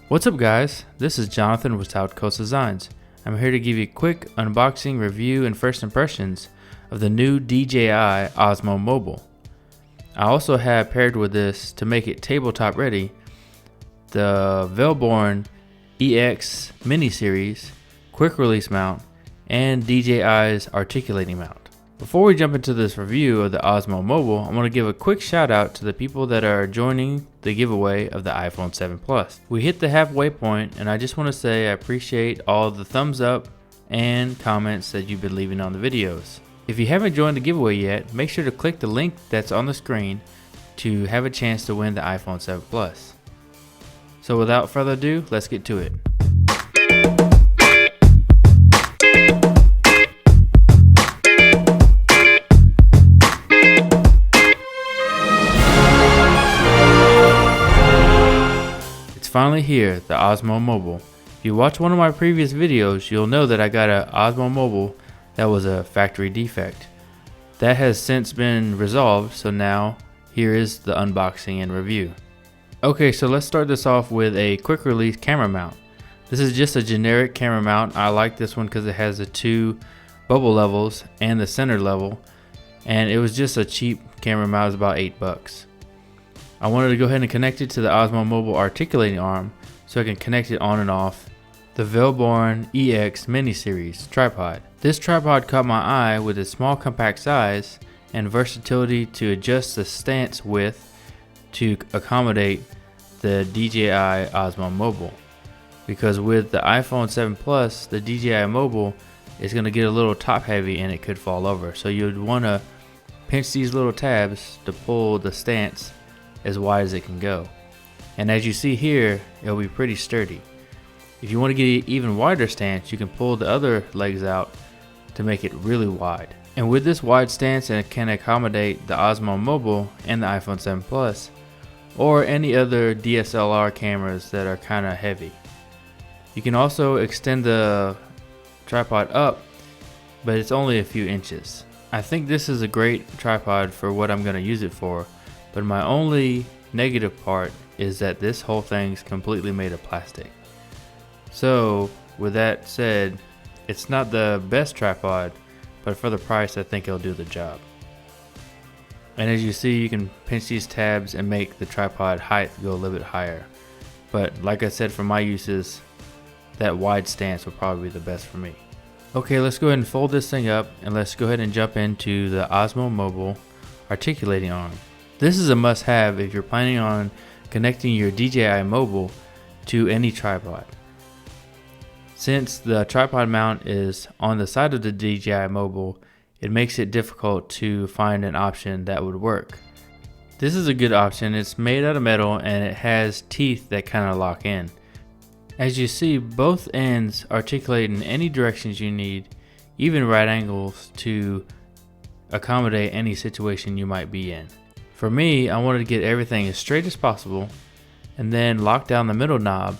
What's up guys, this is Jonathan with South Coast Designs. I'm here to give you a quick unboxing, review, and first impressions of the new DJI OSMO Mobile. I also have paired with this, to make it tabletop ready, the Velborn EX Mini Series quick release mount and DJI's Articulating mount. Before we jump into this review of the OSMO Mobile, I want to give a quick shout out to the people that are joining the giveaway of the iPhone 7 Plus. We hit the halfway point, and I just want to say I appreciate all the thumbs up and comments that you've been leaving on the videos. If you haven't joined the giveaway yet, make sure to click the link that's on the screen to have a chance to win the iPhone 7 Plus. So without further ado, let's get to it. Finally here, the OSMO Mobile. If you watch one of my previous videos, you'll know that I got an OSMO Mobile that was a factory defect. That has since been resolved, so now here is the unboxing and review. Okay, so let's start this off with a quick release camera mount. This is just a generic camera mount. I like this one because it has the two bubble levels and the center level, and it was just a cheap camera mount. It was about $8. I wanted to go ahead and connect it to the OSMO Mobile articulating arm so I can connect it on and off the Velborn EX Mini Series tripod. This tripod caught my eye with its small compact size and versatility to adjust the stance width to accommodate the DJI OSMO Mobile. Because with the iPhone 7 Plus, the DJI Mobile is going to get a little top heavy and it could fall over. So you'd want to pinch these little tabs to pull the stance as wide as it can go, and as you see here, it'll be pretty sturdy. If you want to get an even wider stance, you can pull the other legs out to make it really wide. And with this wide stance, it can accommodate the OSMO Mobile and the iPhone 7 Plus, or any other DSLR cameras that are kind of heavy. You can also extend the tripod up, but it's only a few inches. I think this is a great tripod for what I'm going to use it for. But my only negative part is that this whole thing's completely made of plastic. So with that said, it's not the best tripod, but for the price I think it'll do the job. And as you see, you can pinch these tabs and make the tripod height go a little bit higher. But like I said, for my uses, that wide stance will probably be the best for me. Okay, let's go ahead and fold this thing up, and let's go ahead and jump into the OSMO Mobile articulating arm. This is a must-have if you're planning on connecting your DJI Mobile to any tripod. Since the tripod mount is on the side of the DJI Mobile, it makes it difficult to find an option that would work. This is a good option. It's made out of metal and it has teeth that kind of lock in. As you see, both ends articulate in any directions you need, even right angles, to accommodate any situation you might be in. For me, I wanted to get everything as straight as possible and then lock down the middle knob,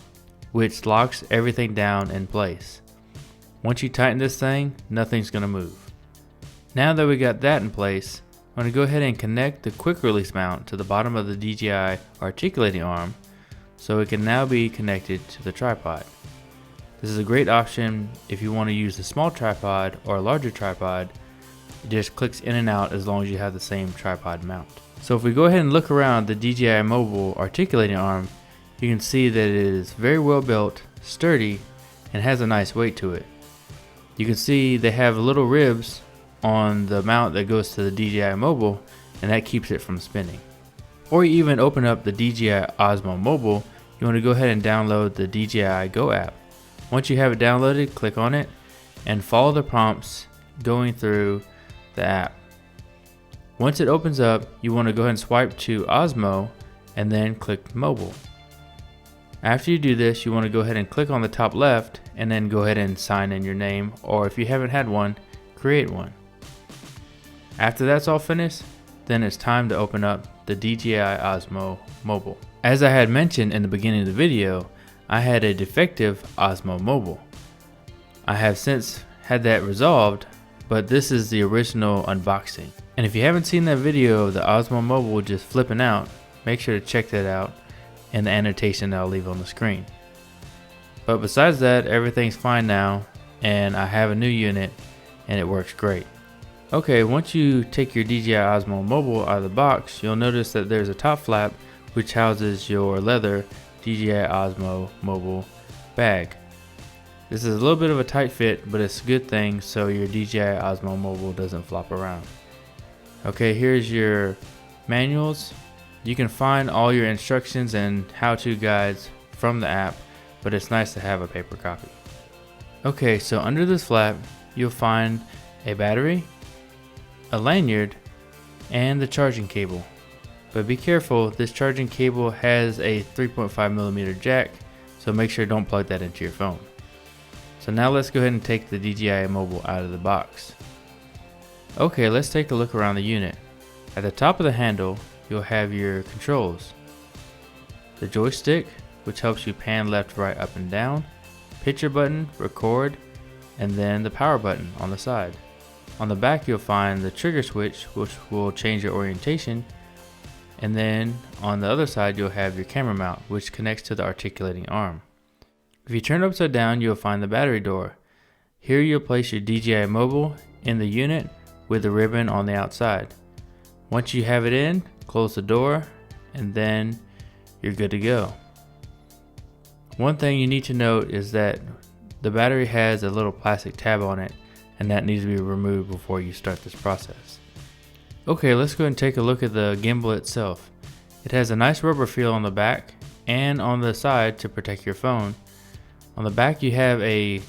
which locks everything down in place. Once you tighten this thing, nothing's going to move. Now that we got that in place, I'm going to go ahead and connect the quick release mount to the bottom of the DJI articulating arm so it can now be connected to the tripod. This is a great option if you want to use a small tripod or a larger tripod. It just clicks in and out as long as you have the same tripod mount. So if we go ahead and look around the DJI Mobile articulating arm, you can see that it is very well built, sturdy, and has a nice weight to it. You can see they have little ribs on the mount that goes to the DJI Mobile, and that keeps it from spinning. Or you even open up the DJI Osmo Mobile, you want to go ahead and download the DJI Go app. Once you have it downloaded, click on it and follow the prompts going through the app. Once it opens up, you want to go ahead and swipe to Osmo and then click Mobile. After you do this, you want to go ahead and click on the top left and then go ahead and sign in your name, or if you haven't had one, create one. After that's all finished, then it's time to open up the DJI Osmo Mobile. As I had mentioned in the beginning of the video, I had a defective Osmo Mobile. I have since had that resolved, but this is the original unboxing. And if you haven't seen that video of the OSMO Mobile just flipping out, make sure to check that out in the annotation that I'll leave on the screen. But besides that, everything's fine now, and I have a new unit and it works great. Okay, once you take your DJI Osmo Mobile out of the box, you'll notice that there's a top flap which houses your leather DJI Osmo Mobile bag. This is a little bit of a tight fit, but it's a good thing so your DJI Osmo Mobile doesn't flop around. Okay, here's your manuals. You can find all your instructions and how-to guides from the app, but it's nice to have a paper copy. Okay, so under this flap, you'll find a battery, a lanyard, and the charging cable. But be careful, this charging cable has a 3.5mm jack, so make sure don't plug that into your phone. So now let's go ahead and take the DJI Mobile out of the box. Okay, let's take a look around the unit. At the top of the handle, you'll have your controls. The joystick, which helps you pan left, right, up, and down. Picture button, record, and then the power button on the side. On the back, you'll find the trigger switch, which will change your orientation. And then on the other side, you'll have your camera mount, which connects to the articulating arm. If you turn upside down, you'll find the battery door. Here you'll place your DJI Mobile in the unit with the ribbon on the outside. Once you have it in, close the door, and then you're good to go. One thing you need to note is that the battery has a little plastic tab on it, and that needs to be removed before you start this process. Okay, let's go ahead and take a look at the gimbal itself. It has a nice rubber feel on the back and on the side to protect your phone. On the back you have a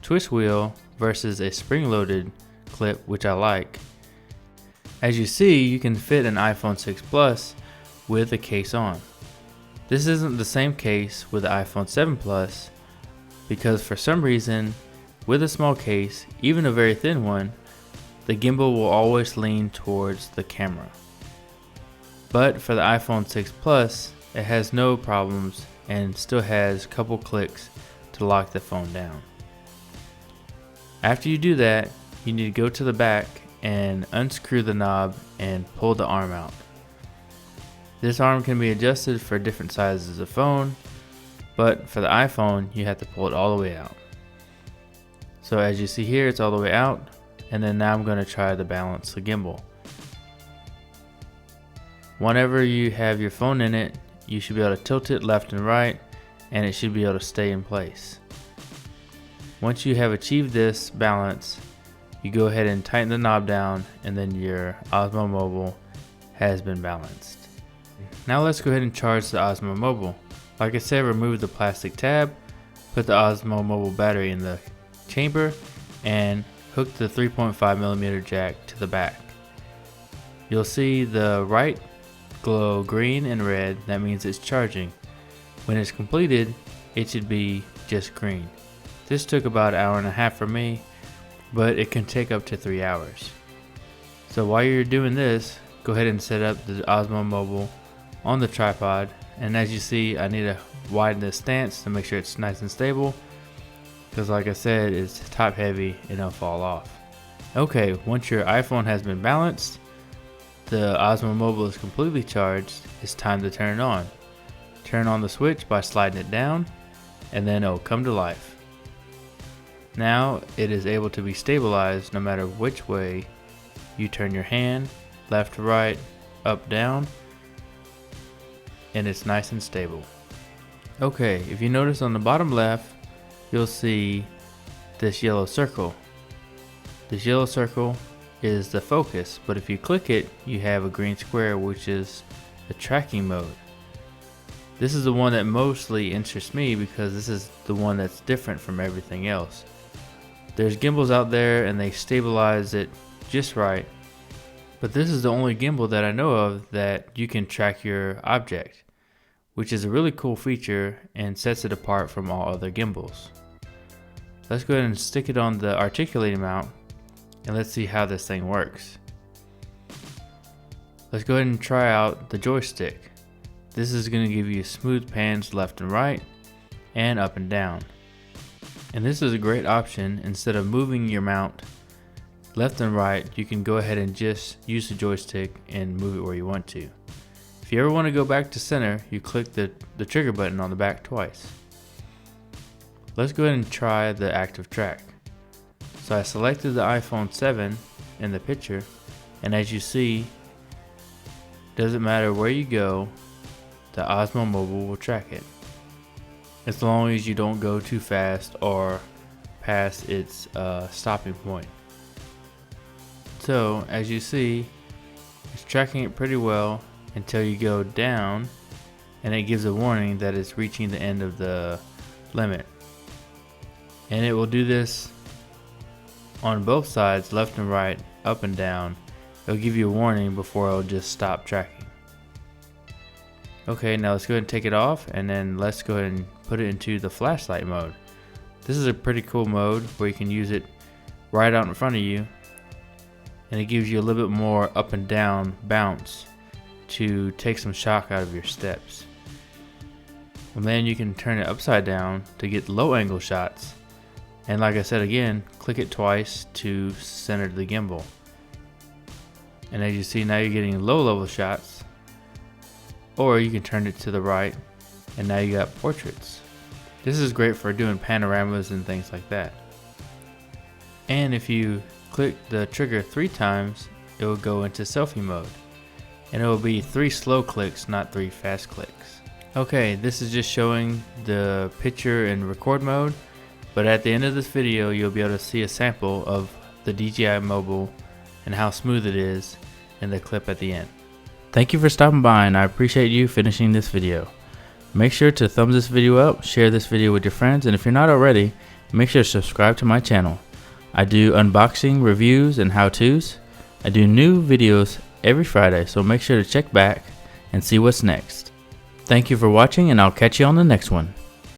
twist wheel versus a spring-loaded clip, which I like. As you see, you can fit an iPhone 6 Plus with the case on. This isn't the same case with the iPhone 7 Plus because for some reason, with a small case, even a very thin one, the gimbal will always lean towards the camera. But for the iPhone 6 Plus, it has no problems and still has a couple clicks to lock the phone down. After you do that, you need to go to the back and unscrew the knob and pull the arm out. This arm can be adjusted for different sizes of phone, but for the iPhone, you have to pull it all the way out. So as you see here, it's all the way out, and then now I'm going to try to balance the gimbal. Whenever you have your phone in it, you should be able to tilt it left and right, and it should be able to stay in place. Once you have achieved this balance, you go ahead and tighten the knob down, and then your Osmo Mobile has been balanced. Now let's go ahead and charge the Osmo Mobile. Like I said, remove the plastic tab, put the Osmo Mobile battery in the chamber, and hook the 3.5mm jack to the back. You'll see the right glow green and red, that means it's charging. When it's completed, it should be just green. This took about an hour and a half for me, but it can take up to 3 hours. So while you're doing this, go ahead and set up the Osmo Mobile on the tripod, and as you see, I need to widen the stance to make sure it's nice and stable, because like I said, it's top heavy and it'll fall off. Okay, once your iPhone has been balanced, the Osmo Mobile is completely charged, it's time to turn it on. Turn on the switch by sliding it down, and then it'll come to life. Now it is able to be stabilized no matter which way you turn your hand, left to right, up, down, and it's nice and stable. Okay, if you notice on the bottom left, you'll see this yellow circle. This yellow circle is the focus, but if you click it, you have a green square, which is the tracking mode. This is the one that mostly interests me because this is the one that's different from everything else. There's gimbals out there and they stabilize it just right, but this is the only gimbal that I know of that you can track your object, which is a really cool feature and sets it apart from all other gimbals. Let's go ahead and stick it on the articulating mount and let's see how this thing works. Let's go ahead and try out the joystick. This is going to give you smooth pans left and right and up and down. And this is a great option. Instead of moving your mount left and right, you can go ahead and just use the joystick and move it where you want to. If you ever want to go back to center, you click the trigger button on the back twice. let's go ahead and try the active track. So I selected the iPhone 7 in the picture, and as you see, doesn't matter where you go, the Osmo Mobile will track it, as long as you don't go too fast or past its stopping point. So as you see, it's tracking it pretty well until you go down, and it gives a warning that it's reaching the end of the limit. And it will do this on both sides, left and right, up and down. It'll give you a warning before it'll just stop tracking. Okay, now let's go ahead and take it off, and then let's go ahead and put it into the flashlight mode. This is a pretty cool mode where you can use it right out in front of you, and it gives you a little bit more up and down bounce to take some shock out of your steps. And then you can turn it upside down to get low angle shots, and like I said again, click it twice to center the gimbal. And as you see, now you're getting low level shots, or you can turn it to the right and now you got portraits. This is great for doing panoramas and things like that. And if you click the trigger 3 times, it will go into selfie mode, and it will be 3 slow clicks, not 3 fast clicks. Okay, this is just showing the picture in record mode, but at the end of this video you'll be able to see a sample of the DJI Mobile and how smooth it is in the clip at the end. Thank you for stopping by, and I appreciate you finishing this video. Make sure to thumbs this video up, share this video with your friends, and if you're not already, make sure to subscribe to my channel. I do unboxing, reviews, and how-tos. I do new videos every Friday, so make sure to check back and see what's next. Thank you for watching, and I'll catch you on the next one.